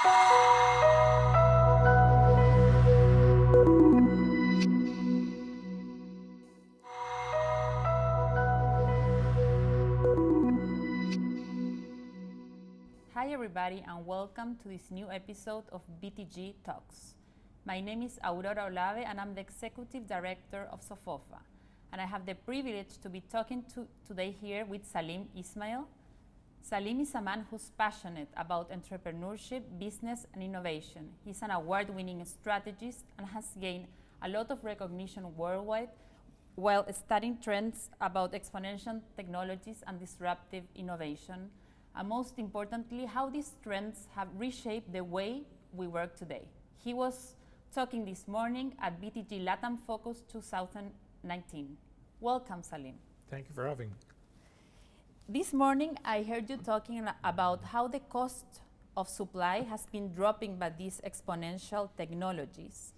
Hi everybody and welcome to this new episode of BTG Talks. My name is Aurora Olave and I'm the Executive Director of Sofofa. And I have the privilege to be talking today here with Salim Ismail. Salim is a man who's passionate about entrepreneurship, business, and innovation. He's an award-winning strategist and has gained a lot of recognition worldwide while studying trends about exponential technologies and disruptive innovation. And most importantly, how these trends have reshaped the way we work today. He was talking this morning at BTG Latam Focus 2019. Welcome, Salim. Thank you for having me. This morning, I heard you talking about how the cost of supply has been dropping by these exponential technologies.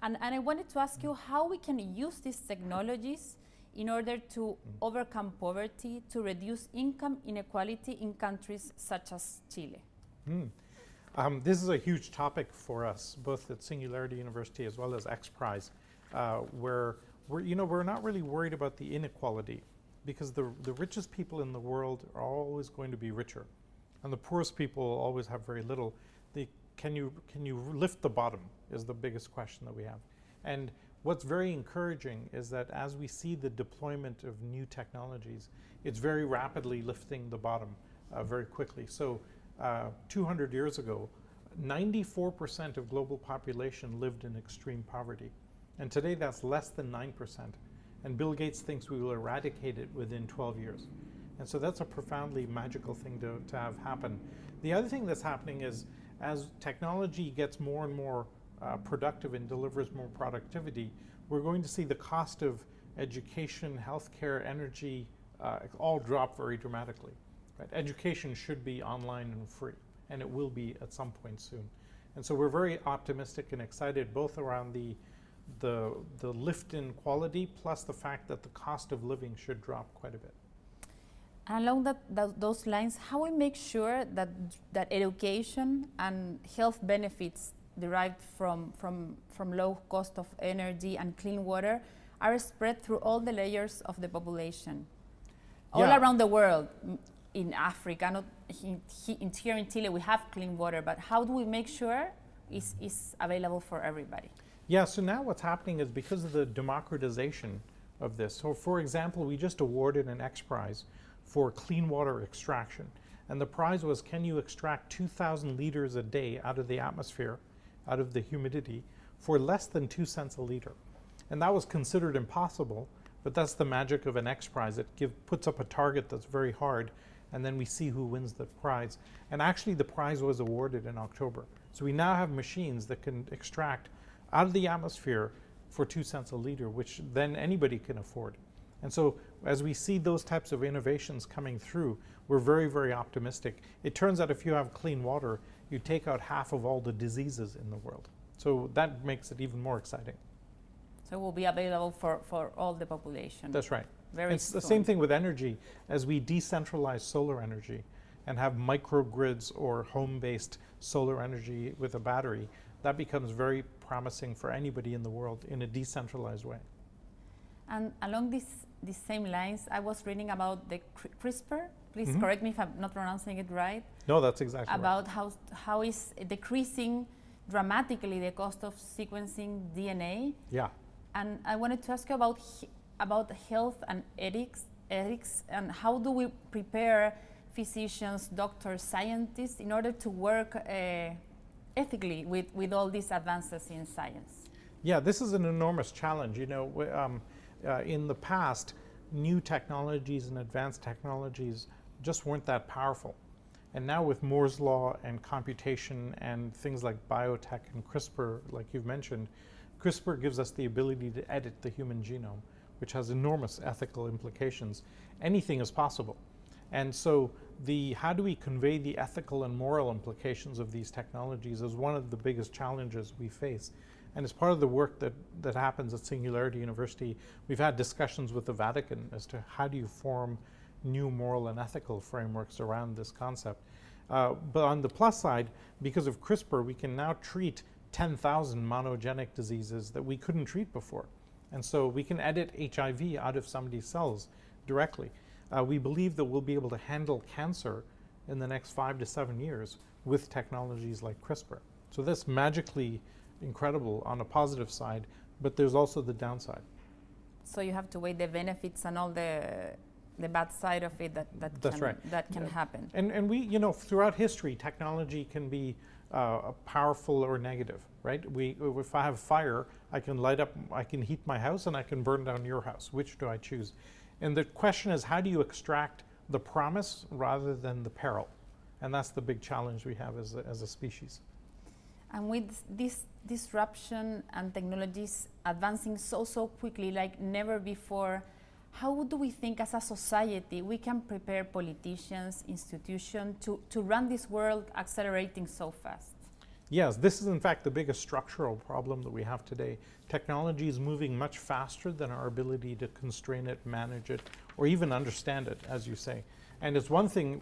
And I wanted to ask you how we can use these technologies in order to overcome poverty, to reduce income inequality in countries such as Chile. This is a huge topic for us, both at Singularity University as well as XPRIZE, where we're not really worried about the inequality, because the richest people in the world are always going to be richer, and the poorest people always have very little. Can you lift the bottom is the biggest question that we have. And what's very encouraging is that as we see the deployment of new technologies, it's very rapidly lifting the bottom very quickly. So 200 years ago, 94% of global population lived in extreme poverty. And today that's less than 9%. And Bill Gates thinks we will eradicate it within 12 years. And so that's a profoundly magical thing to have happen. The other thing that's happening is as technology gets more and more productive and delivers more productivity, we're going to see the cost of education, healthcare, energy, all drop very dramatically. Right? Education should be online and free, and it will be at some point soon. And so we're very optimistic and excited both around the lift in quality plus the fact that the cost of living should drop quite a bit. Along those lines, how we make sure that education and health benefits derived from low cost of energy and clean water are spread through all the layers of the population, all around the world. In Africa, not here in Chile, we have clean water, but how do we make sure it's available for everybody? Yeah, so now what's happening is because of the democratization of this. So for example, we just awarded an XPRIZE for clean water extraction. And the prize was, can you extract 2,000 liters a day out of the atmosphere, out of the humidity, for less than 2 cents a liter? And that was considered impossible, but that's the magic of an XPRIZE. It puts up a target that's very hard, and then we see who wins the prize. And actually the prize was awarded in October. So we now have machines that can extract out of the atmosphere for 2 cents a liter, which then anybody can afford. And so as we see those types of innovations coming through, we're very, very optimistic. It turns out if you have clean water, you take out half of all the diseases in the world. So that makes it even more exciting. So it will be available for all the population. That's right. It's the same thing with energy. As we decentralize solar energy and have microgrids or home-based solar energy with a battery, that becomes very promising for anybody in the world in a decentralized way. And along these same lines, I was reading about the CRISPR. Please correct me if I'm not pronouncing it right. No, that's exactly right. About how is decreasing dramatically the cost of sequencing DNA. Yeah. And I wanted to ask you about health and ethics, and how do we prepare physicians, doctors, scientists in order to work ethically with all these advances in science? Yeah, this is an enormous challenge. In the past, new technologies and advanced technologies just weren't that powerful. And now with Moore's law and computation and things like biotech and CRISPR, like you've mentioned, CRISPR gives us the ability to edit the human genome, which has enormous ethical implications. Anything is possible. And so how do we convey the ethical and moral implications of these technologies is one of the biggest challenges we face. And as part of the work that happens at Singularity University, we've had discussions with the Vatican as to how do you form new moral and ethical frameworks around this concept. But on the plus side, because of CRISPR, we can now treat 10,000 monogenic diseases that we couldn't treat before. And so we can edit HIV out of somebody's cells directly. We believe that we'll be able to handle cancer in the next 5 to 7 years with technologies like CRISPR. So that's magically incredible on a positive side, but there's also the downside. So you have to weigh the benefits and all the bad side of it that can happen. And we, throughout history, technology can be powerful or negative, right? If I have fire, I can heat my house and I can burn down your house. Which do I choose? And the question is, how do you extract the promise rather than the peril? And that's the big challenge we have as a species. And with this disruption and technologies advancing so quickly, like never before, how do we think as a society we can prepare politicians, institutions to run this world accelerating so fast? Yes, this is in fact the biggest structural problem that we have today. Technology is moving much faster than our ability to constrain it, manage it, or even understand it, as you say. And it's one thing,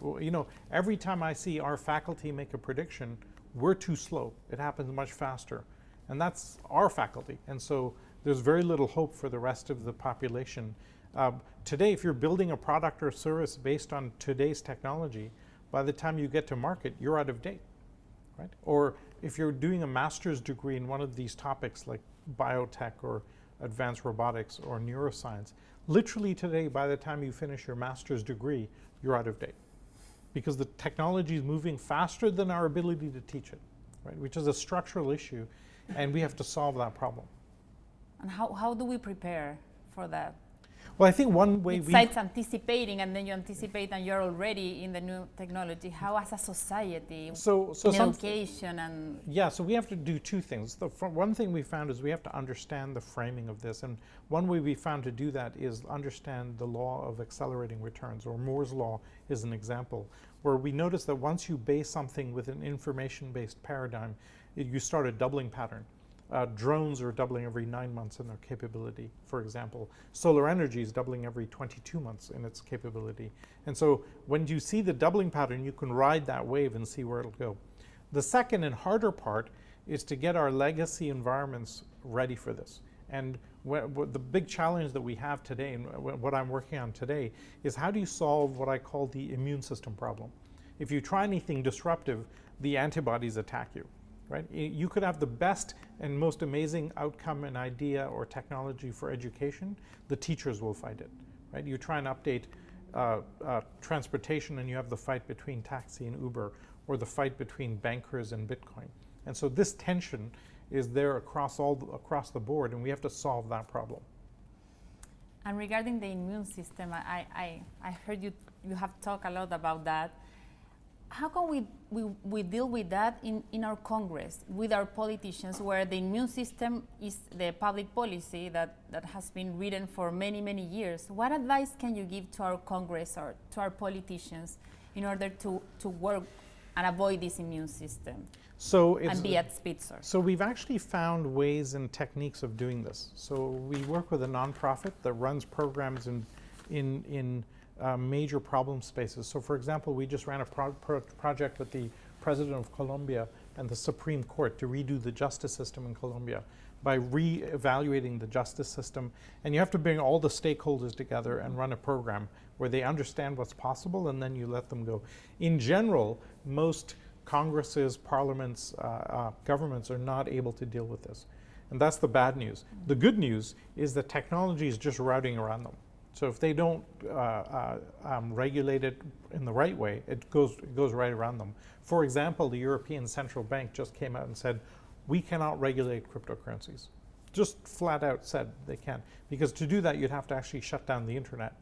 every time I see our faculty make a prediction, we're too slow. It happens much faster. And that's our faculty. And so there's very little hope for the rest of the population. Today, if you're building a product or service based on today's technology, by the time you get to market, you're out of date, right? Or if you're doing a master's degree in one of these topics like biotech or advanced robotics or neuroscience, literally today, by the time you finish your master's degree, you're out of date. Because the technology is moving faster than our ability to teach it, right? Which is a structural issue, and we have to solve that problem. And how do we prepare for that? Well, I think one way besides anticipating, and then you anticipate and you're already in the new technology, how as a society, education and... Yeah, so we have to do two things. One thing we found is we have to understand the framing of this, and one way we found to do that is understand the law of accelerating returns, or Moore's law is an example, where we notice that once you base something with an information-based paradigm, you start a doubling pattern. Drones are doubling every 9 months in their capability, for example. Solar energy is doubling every 22 months in its capability. And so when you see the doubling pattern, you can ride that wave and see where it'll go. The second and harder part is to get our legacy environments ready for this. And the big challenge that we have today, and what I'm working on today, is how do you solve what I call the immune system problem? If you try anything disruptive, the antibodies attack you. Right? You could have the best and most amazing outcome and idea or technology for education, the teachers will fight it. Right? You try and update transportation and you have the fight between taxi and Uber, or the fight between bankers and Bitcoin. And so this tension is there across the board, and we have to solve that problem. And regarding the immune system, I heard you have talked a lot about that. How can we deal with that in our Congress, with our politicians, where the immune system is the public policy that has been written for many years? What advice can you give to our Congress or to our politicians in order to work and avoid this immune system and be at Spitzer? So we've actually found ways and techniques of doing this. So we work with a nonprofit that runs programs in major problem spaces. So for example, we just ran a project with the President of Colombia and the Supreme Court to redo the justice system in Colombia by re-evaluating the justice system. And you have to bring all the stakeholders together and run a program where they understand what's possible, and then you let them go. In general, most Congresses, parliaments, governments are not able to deal with this. And that's the bad news. The good news is that technology is just routing around them. So if they don't regulate it in the right way, it goes right around them. For example, the European Central Bank just came out and said, we cannot regulate cryptocurrencies. Just flat out said they can't. Because to do that, you'd have to actually shut down the internet,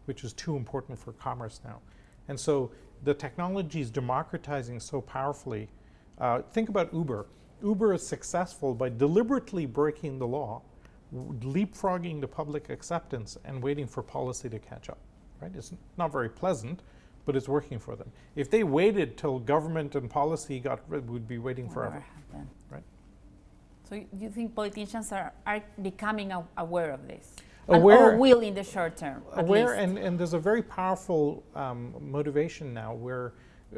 which is too important for commerce now. And so the technology is democratizing so powerfully. Think about Uber. Uber is successful by deliberately breaking the law, leapfrogging the public acceptance, and waiting for policy to catch up. Right? It's not very pleasant, but it's working for them. If they waited till government and policy would be waiting forever. Right? So you think politicians are becoming aware of this? Aware, or will in the short term? Aware, and there's a very powerful motivation now where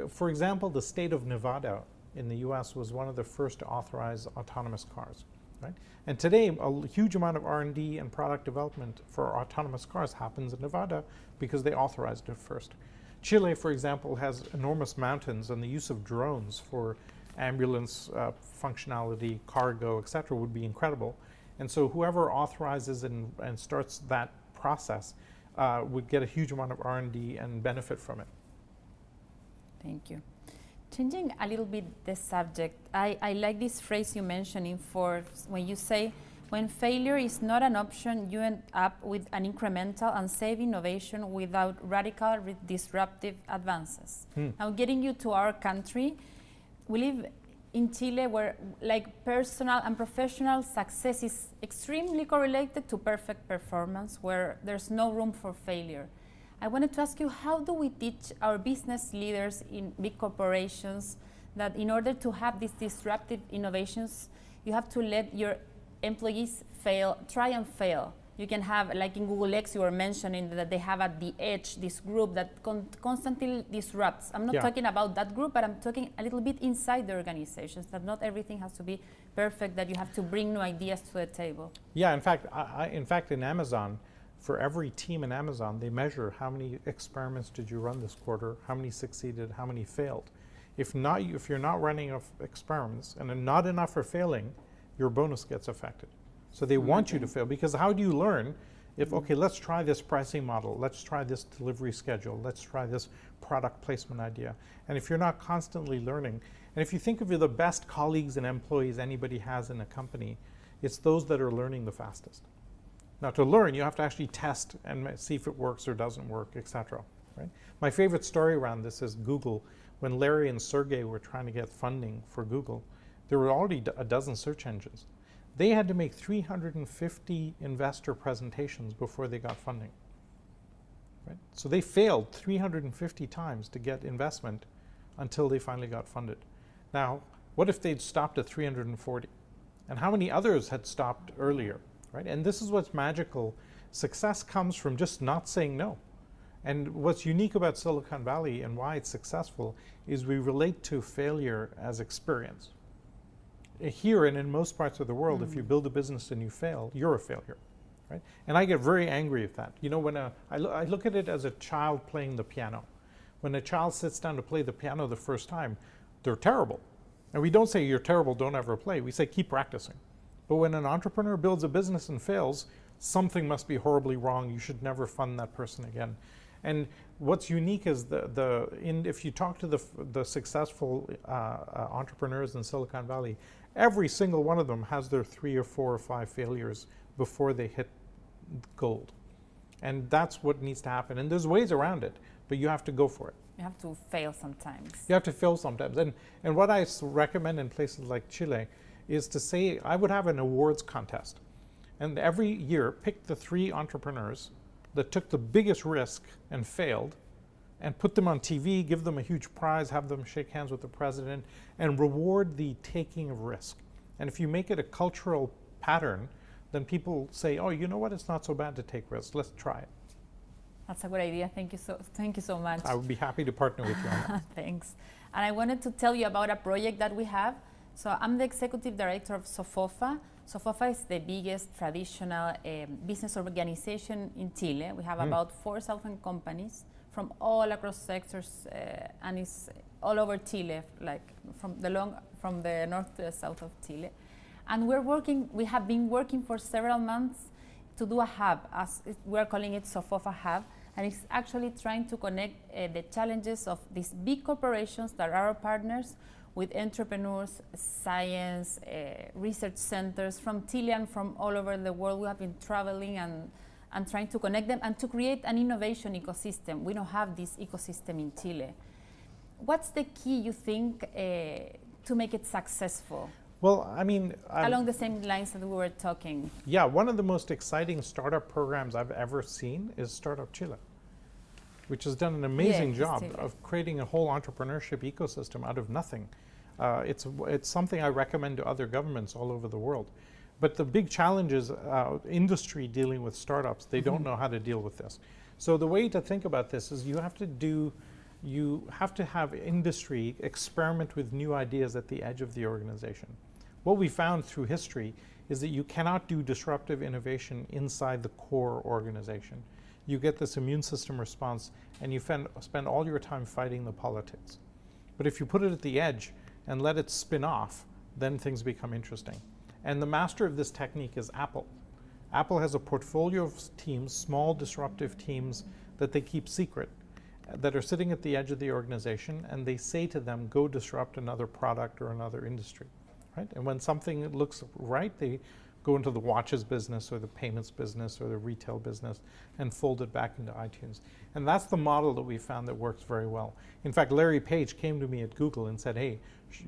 For example, the state of Nevada in the US was one of the first to authorize autonomous cars, right? And today, a huge amount of R&D and product development for autonomous cars happens in Nevada because they authorized it first. Chile, for example, has enormous mountains, and the use of drones for ambulance functionality, cargo, et cetera, would be incredible. And so whoever authorizes and starts that process would get a huge amount of R&D and benefit from it. Thank you. Changing a little bit the subject, I like this phrase you mentioned in Forbes when you say, when failure is not an option, you end up with an incremental and safe innovation without radical disruptive advances. Now getting you to our country, we live in Chile where like personal and professional success is extremely correlated to perfect performance, where there's no room for failure. I wanted to ask you, how do we teach our business leaders in big corporations that in order to have these disruptive innovations, you have to let your employees fail, try and fail? You can have, like in Google X, you were mentioning that they have at the edge this group that constantly disrupts. I'm not talking about that group, but I'm talking a little bit inside the organizations, that not everything has to be perfect, that you have to bring new ideas to the table. Yeah, in fact, in Amazon, for every team in Amazon, they measure how many experiments did you run this quarter, how many succeeded, how many failed. If you're not running enough experiments and not enough are failing, your bonus gets affected. So they want you to fail, because how do you learn if, okay, let's try this pricing model, let's try this delivery schedule, let's try this product placement idea. And if you're not constantly learning, and if you think of the best colleagues and employees anybody has in a company, it's those that are learning the fastest. Now to learn, you have to actually test and see if it works or doesn't work, etc. Right? My favorite story around this is Google. When Larry and Sergey were trying to get funding for Google, there were already a dozen search engines. They had to make 350 investor presentations before they got funding. Right? So they failed 350 times to get investment until they finally got funded. Now, what if they'd stopped at 340? And how many others had stopped earlier? Right? And this is what's magical. Success comes from just not saying no. And what's unique about Silicon Valley and why it's successful is we relate to failure as experience. Here and in most parts of the world, if you build a business and you fail, you're a failure, right? And I get very angry at that. You know, when I look at it as a child playing the piano. When a child sits down to play the piano the first time, they're terrible. And we don't say you're terrible, don't ever play. We say keep practicing. But when an entrepreneur builds a business and fails, something must be horribly wrong. You should never fund that person again. And what's unique is if you talk to the successful entrepreneurs in Silicon Valley, every single one of them has their 3 or 4 or 5 failures before they hit gold. And that's what needs to happen. And there's ways around it, but you have to go for it. You have to fail sometimes. You have to fail sometimes. And what I recommend in places like Chile is to say, I would have an awards contest. And every year, pick the 3 entrepreneurs that took the biggest risk and failed, and put them on TV, give them a huge prize, have them shake hands with the president, and reward the taking of risk. And if you make it a cultural pattern, then people say, oh, you know what, it's not so bad to take risks, let's try it. That's a good idea. Thank you so much. I would be happy to partner with you on that. Thanks. And I wanted to tell you about a project that we have. So I'm the executive director of SOFOFA. SOFOFA is the biggest traditional business organization in Chile. We have about 4,000 companies from all across sectors, and it's all over Chile, like from the north to the south of Chile. And we have been working for several months to do a hub, as we're calling it SOFOFA Hub, and it's actually trying to connect the challenges of these big corporations that are our partners with entrepreneurs, science, research centers from Chile and from all over the world. We have been traveling and trying to connect them and to create an innovation ecosystem. We don't have this ecosystem in Chile. What's the key, you think, to make it successful? Well, I mean, along the same lines that we were talking. Yeah, one of the most exciting startup programs I've ever seen is Startup Chile, which has done an amazing job of creating a whole entrepreneurship ecosystem out of nothing. It's something I recommend to other governments all over the world. But the big challenge is industry dealing with startups. They don't know how to deal with this. So the way to think about this is you have to do you have to have industry experiment with new ideas at the edge of the organization. What we found through history is that you cannot do disruptive innovation inside the core organization. You get this immune system response and you spend all your time fighting the politics. But if you put it at the edge and let it spin off, then things become interesting. And the master of this technique is Apple. Apple has a portfolio of teams, small disruptive teams that they keep secret, that are sitting at the edge of the organization, and they say to them, go disrupt another product or another industry, right? And when something looks right, they go into the watches business or the payments business or the retail business and fold it back into iTunes. And that's the model that we found that works very well. In fact, Larry Page came to me at Google and said, hey,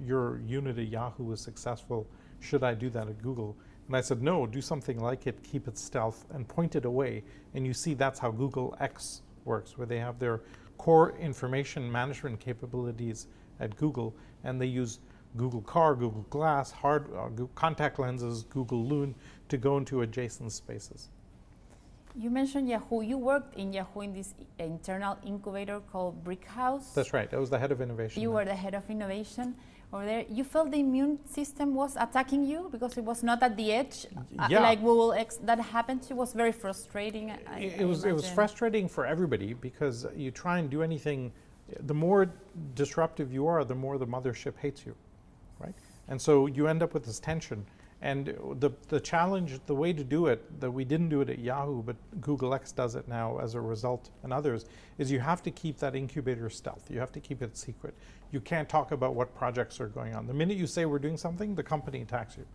your unit at Yahoo was successful. Should I do that at Google? And I said, no, do something like it, keep it stealth, and point it away. And you see that's how Google X works, where they have their core information management capabilities at Google, and they use Google Car, Google Glass, Google contact lenses, Google Loon to go into adjacent spaces. You mentioned Yahoo. You worked in Yahoo in this internal incubator called Brick House. That's right. I was the head of innovation. You were the head of innovation over there. You felt the immune system was attacking you because it was not at the edge, Yeah. like Google X. That happened to you. It was very frustrating. It was frustrating for everybody because you try and do anything. The more disruptive you are, the more the mothership hates you, right? And so you end up with this tension. And the challenge, the way to do it, that we didn't do it at Yahoo, but Google X does it now as a result, and others, is you have to keep that incubator stealth. You have to keep it secret. You can't talk about what projects are going on. The minute you say we're doing something, the company attacks you.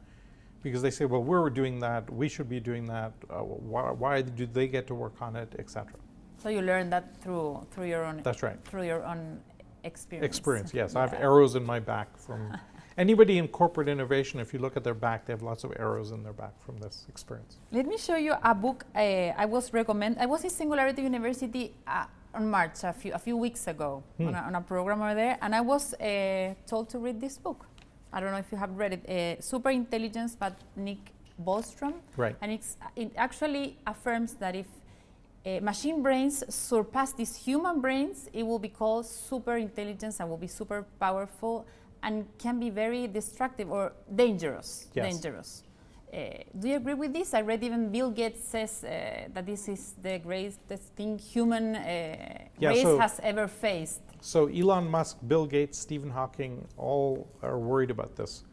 Because they say, well, we're doing that, we should be doing that, why do they get to work on it, etc. So you learned that through your own. That's right. Through your own experience. Experience, yes. Yeah. I have arrows in my back from anybody in corporate innovation. If you look at their back, they have lots of arrows in their back from this experience. Let me show you a book I was in Singularity University on March a few weeks ago on a program over there, and I was told to read this book. I don't know if you have read it, Super Intelligence by Nick Bostrom. Right. And it actually affirms that if machine brains surpass these human brains, it will be called super intelligence and will be super powerful and can be very destructive or dangerous. Yes. Dangerous. Do you agree with this? I read even Bill Gates says that this is the greatest thing human race has ever faced. So Elon Musk, Bill Gates, Stephen Hawking, all are worried about this.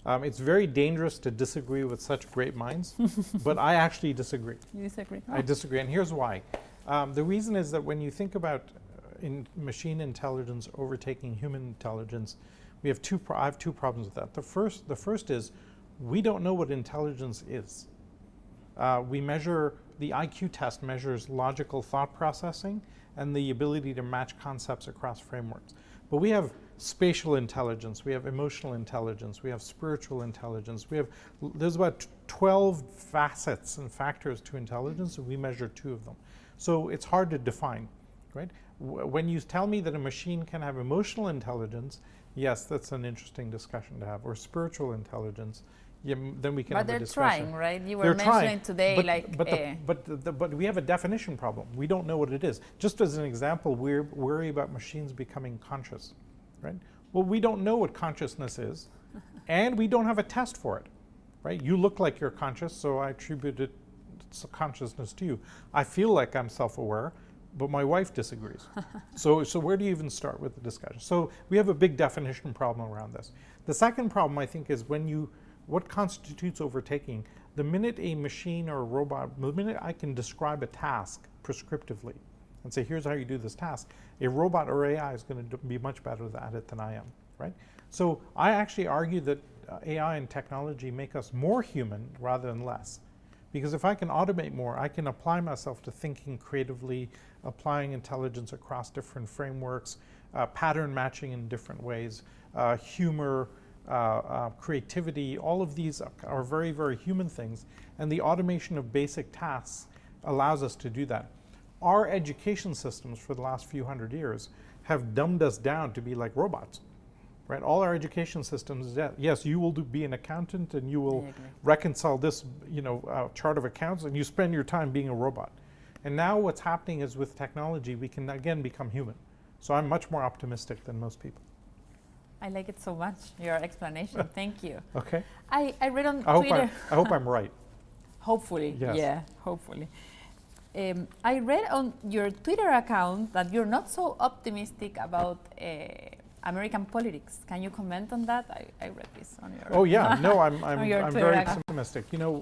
It's very dangerous to disagree with such great minds, but I actually disagree. You disagree? I disagree, and here's why. The reason is that when you think about machine intelligence overtaking human intelligence, I have two problems with that. The first is we don't know what intelligence is. The IQ test measures logical thought processing and the ability to match concepts across frameworks. But we have spatial intelligence, we have emotional intelligence, we have spiritual intelligence. There's about 12 facets and factors to intelligence, and we measure 2 of them. So it's hard to define, right? When you tell me that a machine can have emotional intelligence, yes, that's an interesting discussion to have, or spiritual intelligence. Yeah, then we can have a discussion. But they're trying, right? You were mentioning today, but we have a definition problem. We don't know what it is. Just as an example, we're worried about machines becoming conscious, right? Well, we don't know what consciousness is, and we don't have a test for it, right? You look like you're conscious, so I attribute consciousness to you. I feel like I'm self-aware, but my wife disagrees. So where do you even start with the discussion? So we have a big definition problem around this. The second problem, I think, is what constitutes overtaking? The minute a machine or a robot, the minute I can describe a task prescriptively and say, here's how you do this task, a robot or AI is going to be much better at it than I am, right? So I actually argue that AI and technology make us more human rather than less. Because if I can automate more, I can apply myself to thinking creatively, applying intelligence across different frameworks, pattern matching in different ways, humor, creativity. All of these are very, very human things, and the automation of basic tasks allows us to do that. Our education systems for the last few hundred years have dumbed us down to be like robots, right? All our education systems, yes, you will be an accountant and you will reconcile this, chart of accounts, and you spend your time being a robot. And now what's happening is with technology, we can again become human. So I'm much more optimistic than most people. I like it so much, your explanation. Thank you. Okay. I read on Twitter. I hope I'm right. Hopefully, yes. Yeah, hopefully. I read on your Twitter account that you're not so optimistic about American politics. Can you comment on that? I read this on your. Oh yeah, no, I'm very account. optimistic. You know,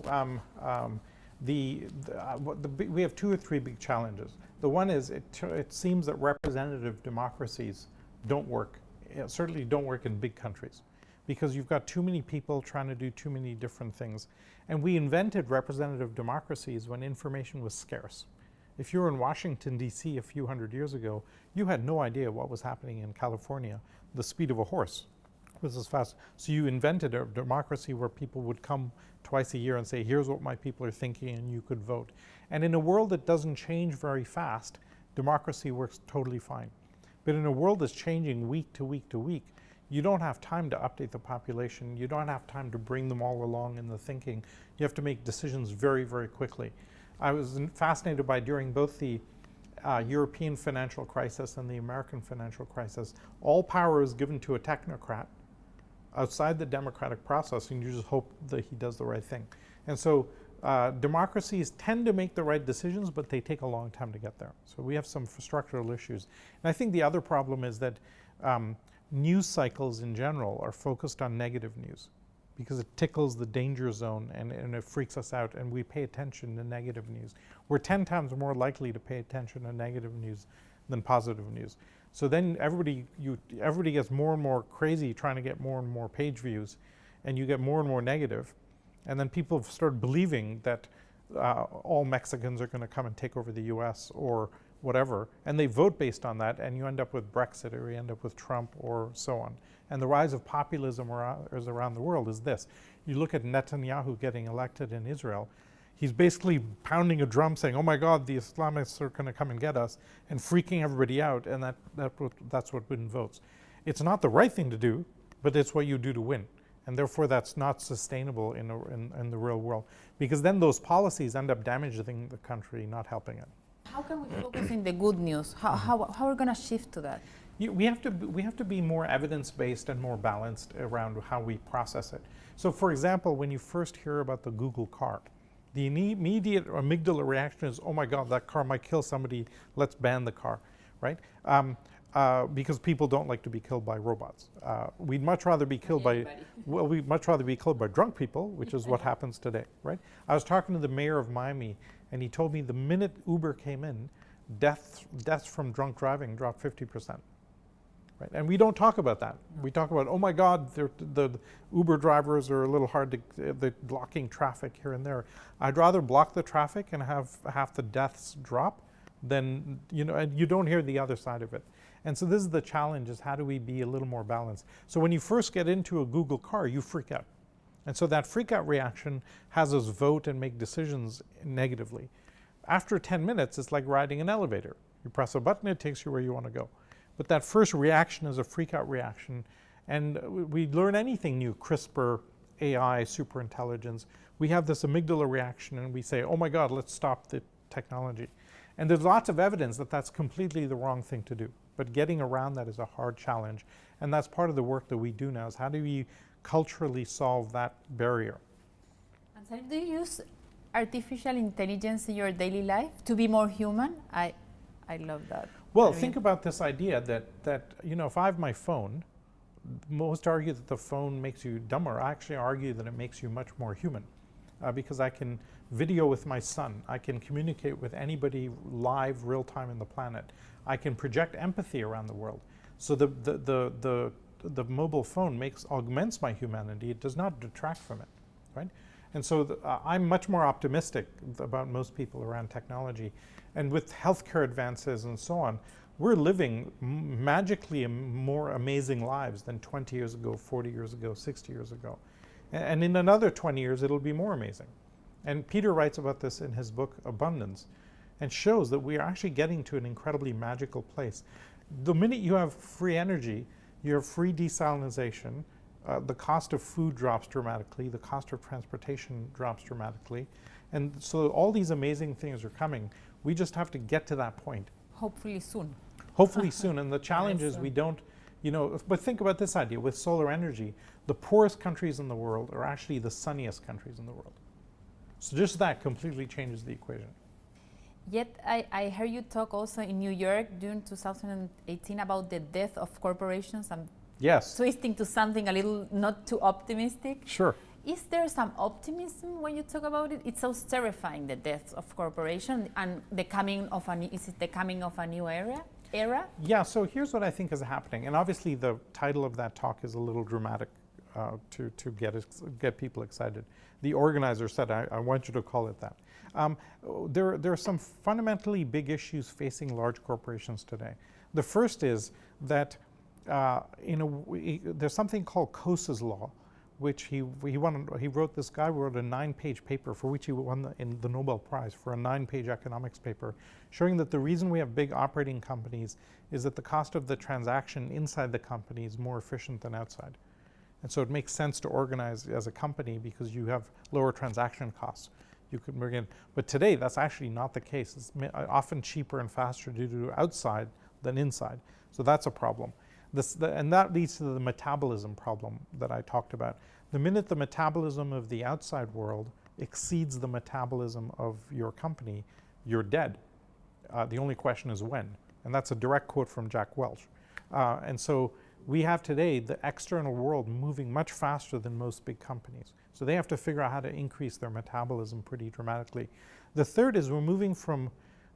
we have 2 or 3 big challenges. The one is it seems that representative democracies don't work. Certainly don't work in big countries, because you've got too many people trying to do too many different things. And we invented representative democracies when information was scarce. If you were in Washington, D.C. a few hundred years ago, you had no idea what was happening in California. The speed of a horse was as fast. So you invented a democracy where people would come twice a year and say, here's what my people are thinking, and you could vote. And in a world that doesn't change very fast, democracy works totally fine. But in a world that's changing week to week to week, you don't have time to update the population. You don't have time to bring them all along in the thinking. You have to make decisions very, very quickly. I was fascinated by, during both the European financial crisis and the American financial crisis, all power is given to a technocrat outside the democratic process, and you just hope that he does the right thing. And so democracies tend to make the right decisions, but they take a long time to get there. So we have some structural issues. And I think the other problem is that news cycles in general are focused on negative news, because it tickles the danger zone and it freaks us out, and we pay attention to negative news. We're 10 times more likely to pay attention to negative news than positive news. So then everybody gets more and more crazy trying to get more and more page views, and you get more and more negative. And then people start believing that all Mexicans are going to come and take over the US or whatever, and they vote based on that, and you end up with Brexit, or you end up with Trump, or so on. And the rise of populism around the world is this. You look at Netanyahu getting elected in Israel, he's basically pounding a drum saying, oh my God, the Islamists are going to come and get us, and freaking everybody out, and that's what wins votes. It's not the right thing to do, but it's what you do to win. And therefore that's not sustainable in the real world, because then those policies end up damaging the country, not helping it. How can we focus in the good news? How are we going to shift to that? We have to be more evidence-based and more balanced around how we process it. So for example, when you first hear about the Google car, the immediate amygdala reaction is, oh my God, that car might kill somebody, let's ban the car, right? Because people don't like to be killed by robots. We'd much rather be killed we'd much rather be killed by drunk people, which is what happens today, right? I was talking to the mayor of Miami, and he told me the minute Uber came in, deaths from drunk driving dropped 50%. Right? And we don't talk about that. We talk about, oh my God, the Uber drivers are a little hard they're blocking traffic here and there. I'd rather block the traffic and have half the deaths drop than, and you don't hear the other side of it. And so this is the challenge, is how do we be a little more balanced? So when you first get into a Google car, you freak out. And so that freak out reaction has us vote and make decisions negatively. After 10 minutes, it's like riding an elevator. You press a button, it takes you where you want to go. But that first reaction is a freak out reaction. And we learn anything new, CRISPR, AI, superintelligence. We have this amygdala reaction and we say, oh my God, let's stop the technology. And there's lots of evidence that that's completely the wrong thing to do. But getting around that is a hard challenge. And that's part of the work that we do now, is how do we culturally solve that barrier? And Salim, do you use artificial intelligence in your daily life to be more human? I love that. Well, think about this idea that if I have my phone, most argue that the phone makes you dumber. I actually argue that it makes you much more human, because I can video with my son. I can communicate with anybody live, real time in the planet. I can project empathy around the world. So the mobile phone augments my humanity. It does not detract from it, right? And so I'm much more optimistic about most people around technology. And with healthcare advances and so on, we're living magically more amazing lives than 20 years ago, 40 years ago, 60 years ago. And in another 20 years, it'll be more amazing. And Peter writes about this in his book, Abundance, and shows that we are actually getting to an incredibly magical place. The minute you have free energy, you have free desalinization, the cost of food drops dramatically, the cost of transportation drops dramatically. And so all these amazing things are coming. We just have to get to that point. Hopefully soon. Hopefully soon. And the challenge is soon. we don't, but think about this idea. With solar energy, the poorest countries in the world are actually the sunniest countries in the world. So just that completely changes the equation. Yet I heard you talk also in New York during 2018 about the death of corporations. I'm Yes. twisting to something a little not too optimistic. Sure. Is there some optimism when you talk about it? It's so terrifying, the death of corporation and the coming of a new era? Yeah, so here's what I think is happening. And obviously the title of that talk is a little dramatic to get people excited. The organizer said, I want you to call it that. There are some fundamentally big issues facing large corporations today. The first is that there's something called Cose's law, which he wrote. This guy wrote a 9-page paper for which he won the Nobel Prize for a 9-page economics paper, showing that the reason we have big operating companies is that the cost of the transaction inside the company is more efficient than outside. And so it makes sense to organize as a company because you have lower transaction costs. You could bring in, but today that's actually not the case. It's often cheaper and faster to do outside than inside. So that's a problem. And that leads to the metabolism problem that I talked about. The minute the metabolism of the outside world exceeds the metabolism of your company, you're dead. The only question is when. And that's a direct quote from Jack Welch. And so we have today the external world moving much faster than most big companies. So they have to figure out how to increase their metabolism pretty dramatically. The third is we're moving from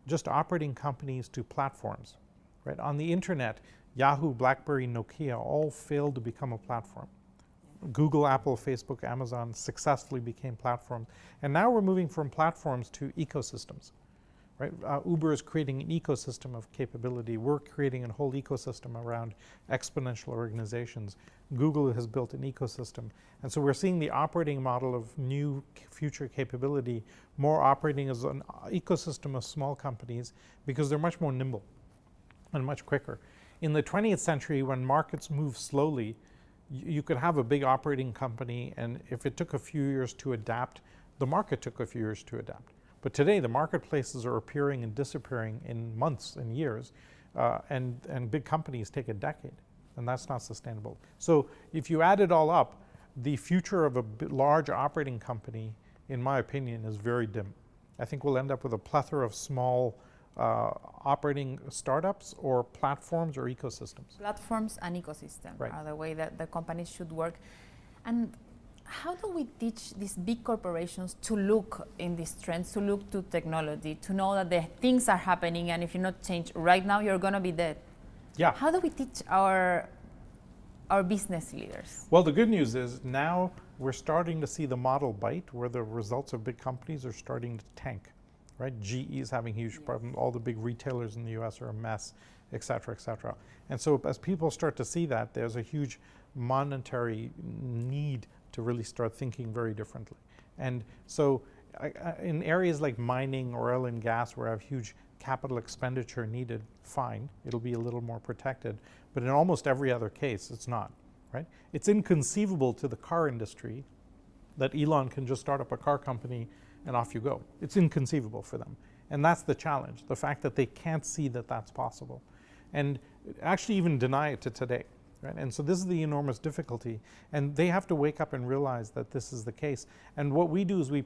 just operating companies to platforms. Right? On the internet, Yahoo, BlackBerry, Nokia all failed to become a platform. Google, Apple, Facebook, Amazon successfully became platforms. And now we're moving from platforms to ecosystems. Right? Uber is creating an ecosystem of capability. We're creating a whole ecosystem around exponential organizations. Google has built an ecosystem. And so we're seeing the operating model of new future capability more operating as an ecosystem of small companies because they're much more nimble and much quicker. In the 20th century, when markets move slowly, you could have a big operating company, and if it took a few years to adapt, the market took a few years to adapt. But today, the marketplaces are appearing and disappearing in months and years, and big companies take a decade, and that's not sustainable. So if you add it all up, the future of a large operating company, in my opinion, is very dim. I think we'll end up with a plethora of small operating startups or platforms or ecosystems. Platforms and ecosystems Right. are the way that the companies should work. And how do we teach these big corporations to look in these trends, to look to technology, to know that the things are happening, and if you're not changed right now, you're going to be dead? Yeah. How do we teach our business leaders? Well, the good news is now we're starting to see the model bite, where the results of big companies are starting to tank. Right? GE is having huge problems. All the big retailers in the US are a mess, et cetera, et cetera. And so as people start to see that, there's a huge monetary need to really start thinking very differently. And so in areas like mining or oil and gas, where I have huge capital expenditure needed, fine, it'll be a little more protected. But in almost every other case, it's not. Right? It's inconceivable to the car industry that Elon can just start up a car company and off you go. It's inconceivable for them. And that's the challenge, the fact that they can't see that that's possible. And actually even deny it to today. Right? And so this is the enormous difficulty. And they have to wake up and realize that this is the case. And what we do is we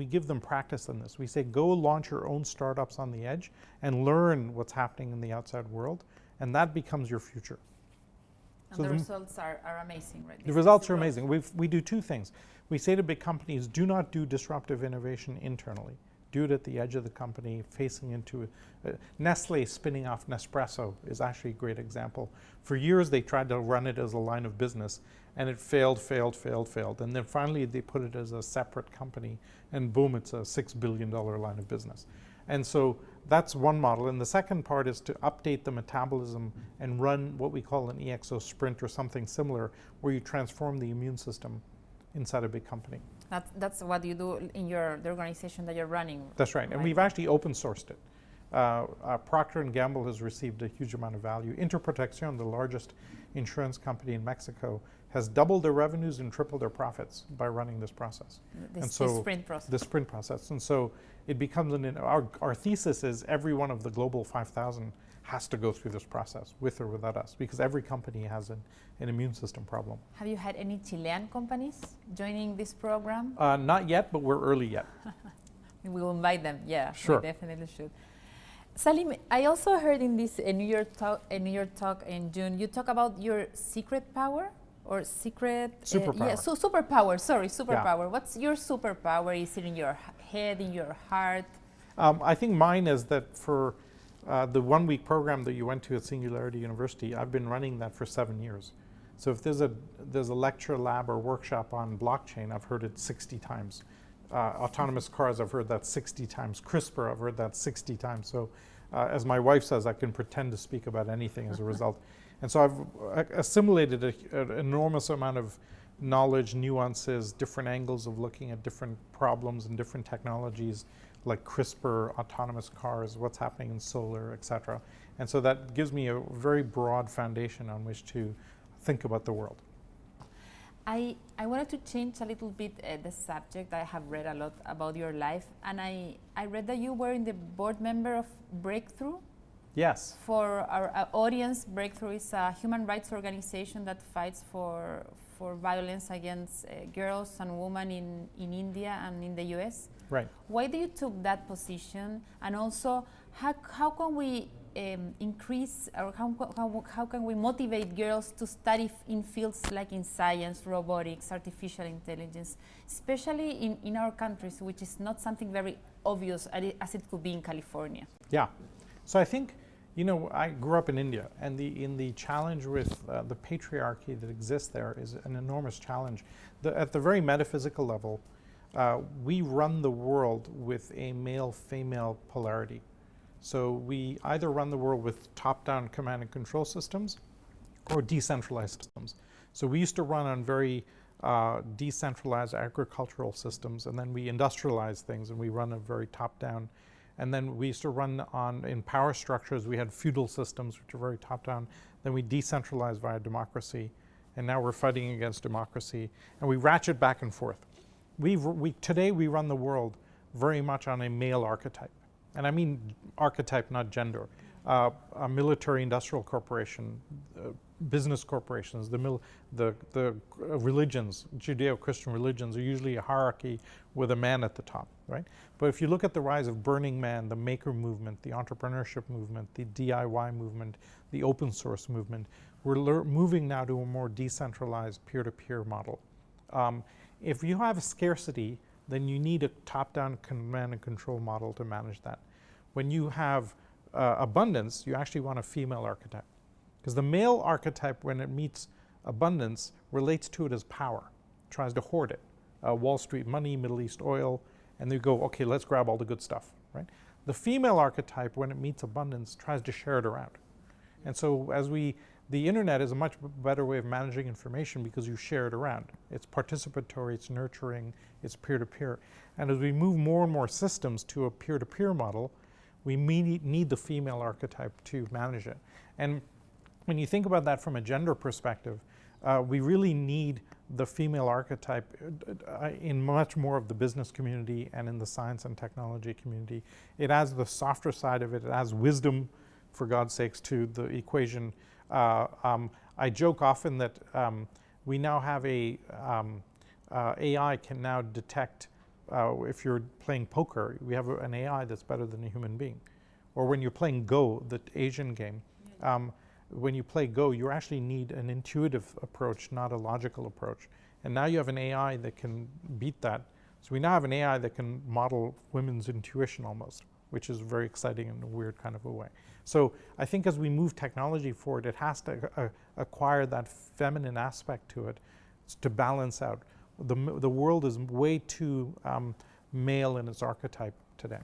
give them practice in this. We say, go launch your own startups on the edge and learn what's happening in the outside world. And that becomes your future. And so the results are amazing, right? The results are amazing. We do two things. We say to big companies, do not do disruptive innovation internally. Do it at the edge of the company, facing into Nestle spinning off Nespresso is actually a great example. For years, they tried to run it as a line of business, and it failed. And then finally, they put it as a separate company, and boom, it's a $6 billion line of business. And so that's one model. And the second part is to update the metabolism and run what we call an EXO sprint or something similar, where you transform the immune system inside a big company. That's what you do in the organization that you're running. That's right. And we've actually open sourced it. Procter & Gamble has received a huge amount of value. Interprotección, the largest insurance company in Mexico, has doubled their revenues and tripled their profits by running this process. This sprint process. The sprint process. And so it becomes our thesis is every one of the global 5,000 has to go through this process, with or without us, because every company has an immune system problem. Have you had any Chilean companies joining this program? Not yet, but we're early yet. We will invite them, yeah, Sure. we definitely should. Salim, I also heard in this New York talk in June, you talk about your secret power or secret superpower. Superpower. Sorry, superpower. Yeah. What's your superpower? Is it in your head, in your heart? I think mine is that for the 1 week program that you went to at Singularity University, I've been running that for 7 years. So if there's a lecture, lab, or workshop on blockchain, I've heard it 60 times. Autonomous cars, I've heard that 60 times. CRISPR, I've heard that 60 times. So as my wife says, I can pretend to speak about anything as a result. And so I've assimilated an enormous amount of knowledge, nuances, different angles of looking at different problems and different technologies like CRISPR, autonomous cars, what's happening in solar, etc. And so that gives me a very broad foundation on which to think about the world. I wanted to change a little bit the subject. I have read a lot about your life, and I read that you were in the board member of Breakthrough. Yes. For our audience, Breakthrough is a human rights organization that fights for violence against girls and women in India and in the US. Right. Why do you took that position? And also, how can we increase, or how can we motivate girls to study in fields like in science, robotics, artificial intelligence, especially in our countries, which is not something very obvious as it could be in California? Yeah. So I think, you know, I grew up in India, and the challenge with the patriarchy that exists there is an enormous challenge. At the very metaphysical level, we run the world with a male-female polarity. So we either run the world with top-down command and control systems or decentralized systems. So we used to run on very decentralized agricultural systems, and then we industrialize things and we run a very top-down. And then we used to run in power structures, we had feudal systems which are very top-down. Then we decentralized via democracy, and now we're fighting against democracy, and we ratchet back and forth. Today we run the world very much on a male archetype. And I mean archetype, not gender. A military industrial corporation, business corporations, the religions, Judeo-Christian religions are usually a hierarchy with a man at the top, right? But if you look at the rise of Burning Man, the maker movement, the entrepreneurship movement, the DIY movement, the open source movement, we're moving now to a more decentralized peer-to-peer model. If you have a scarcity, then you need a top-down command and control model to manage that. When you have abundance, you actually want a female archetype. Because the male archetype, when it meets abundance, relates to it as power, tries to hoard it. Wall Street money, Middle East oil, and they go, okay, let's grab all the good stuff, right? The female archetype, when it meets abundance, tries to share it around. And so the internet is a much better way of managing information because you share it around. It's participatory, it's nurturing, it's peer-to-peer. And as we move more and more systems to a peer-to-peer model, we need the female archetype to manage it. And when you think about that from a gender perspective, we really need the female archetype in much more of the business community and in the science and technology community. It adds the softer side of it. It adds wisdom, for God's sakes, to the equation. I joke often that we now have AI can now detect if you're playing poker, we have an AI that's better than a human being. Or when you're playing Go, the Asian game, when you play Go, you actually need an intuitive approach, not a logical approach. And now you have an AI that can beat that. So we now have an AI that can model women's intuition almost, which is very exciting in a weird kind of a way. So I think as we move technology forward, it has to acquire that feminine aspect to it to balance out. The world is way too male in its archetype today.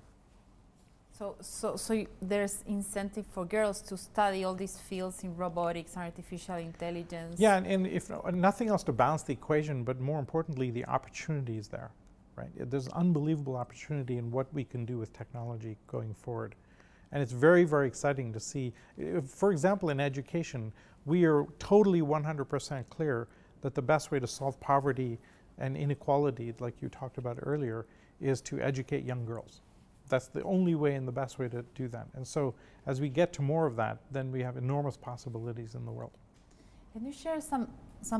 So there's incentive for girls to study all these fields in robotics and artificial intelligence. Yeah, and if nothing else to balance the equation, but more importantly, the opportunity is there, right? There's unbelievable opportunity in what we can do with technology going forward. And it's very, very exciting to see. For example, in education, we are totally 100% clear that the best way to solve poverty and inequality, like you talked about earlier, is to educate young girls. That's the only way and the best way to do that. And so as we get to more of that, then we have enormous possibilities in the world. Can you share some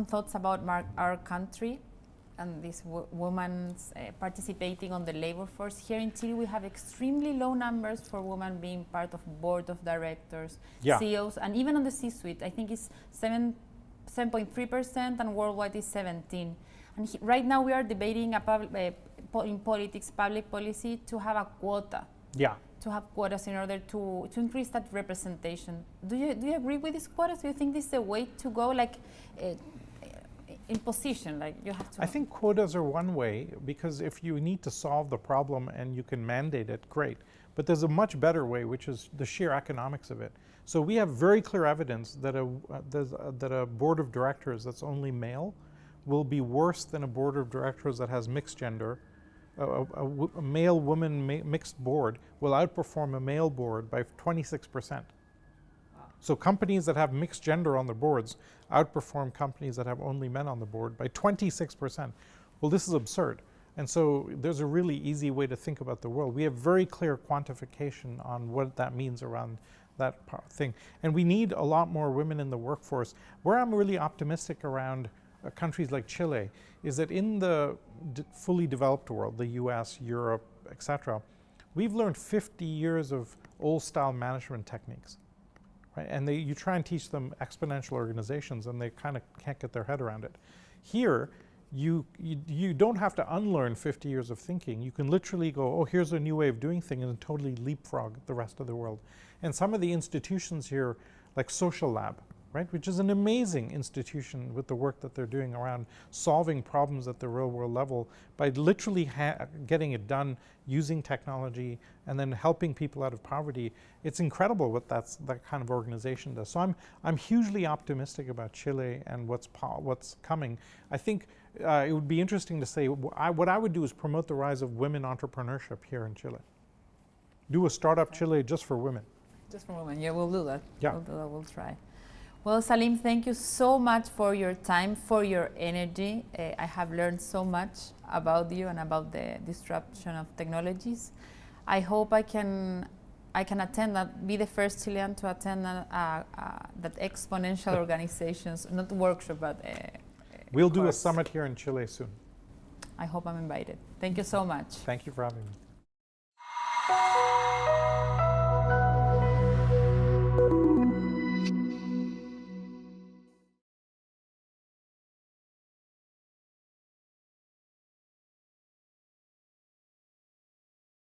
thoughts about our country and these women participating on the labor force? Here in Chile, we have extremely low numbers for women being part of board of directors, CEOs, and even on the C-suite. I think it's 7.3%, and worldwide is 17%. And right now we are debating in politics, public policy, to have a quota. Yeah. To have quotas in order to increase that representation. Do you agree with these quotas? Do you think this is the way to go, like in position, like you have to? I think quotas are one way, because if you need to solve the problem and you can mandate it, great. But there's a much better way, which is the sheer economics of it. So we have very clear evidence that a board of directors that's only male will be worse than a board of directors that has mixed gender. A male-woman mixed board will outperform a male board by 26%. So companies that have mixed gender on their boards outperform companies that have only men on the board by 26%. Well, this is absurd. And so there's a really easy way to think about the world. We have very clear quantification on what that means around that thing. And we need a lot more women in the workforce. Where I'm really optimistic around countries like Chile is that in the fully developed world, the US, Europe, etc., we've learned 50 years of old style management techniques, right? And you try and teach them exponential organizations and they kind of can't get their head around it. Here, you don't have to unlearn 50 years of thinking. You can literally go, oh, here's a new way of doing things, and totally leapfrog the rest of the world. And some of the institutions here, like Social Lab, right, which is an amazing institution with the work that they're doing around solving problems at the real world level by literally getting it done using technology and then helping people out of poverty. It's incredible what that kind of organization does. So I'm hugely optimistic about Chile and what's coming. I think it would be interesting to say, what I would do is promote the rise of women entrepreneurship here in Chile. Do a startup Chile just for women. Just for women, yeah, we'll do that. Yeah. We'll do that, we'll try. Well, Salim, thank you so much for your time, for your energy. I have learned so much about you and about the disruption of technologies. I hope I can attend that, be the first Chilean to attend that exponential organizations, not workshop, but we'll do a summit here in Chile soon. I hope I'm invited. Thank you so much. Thank you for having me.